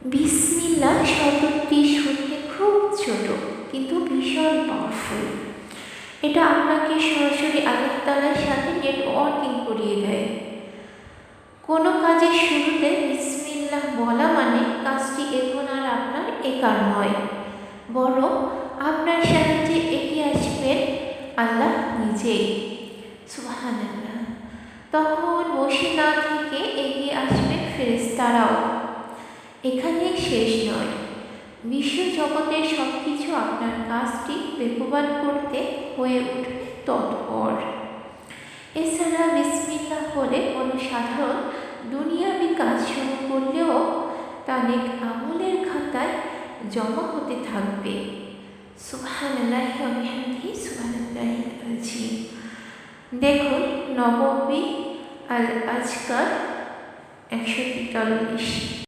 বিসমিল্লাহ শব্দটি শুনতে খুব ছোট কিন্তু ভীষণ পাওয়ারফুল। এটা আপনাকে সরাসরি আল্লাহ তাআলার সাথে নেটওয়ার্কিং করিয়ে দেয়। কোনো কাজের শুরুতে বিসমিল্লাহ বলা মানে কাজটি এখন আর আপনার একার নয়, বরং আপনার সাহায্যে এগিয়ে আসবেন আল্লাহ নিজেই। সুবহানাল্লাহ। তখন বসে না থেকে এগিয়ে আসবেন ফেরেশতারাও। এখানেই শেষ নয়, বিশ্বজগতের সব কিছু আপনার কাজটি বেগবান করতে হয়ে উঠবে তৎপর। এছাড়া বিসমিল্লাহ বলে কোনো সাধারণ দুনিয়াবি কাজ শুরু করলেও তা নেক আমলের খাতায় জমা হতে থাকবে। সুবহানাল্লাহি ওয়া বিহামদিহি সুবহানাল্লাহিল আযীম। দেখুন নববী আল আজকার 143।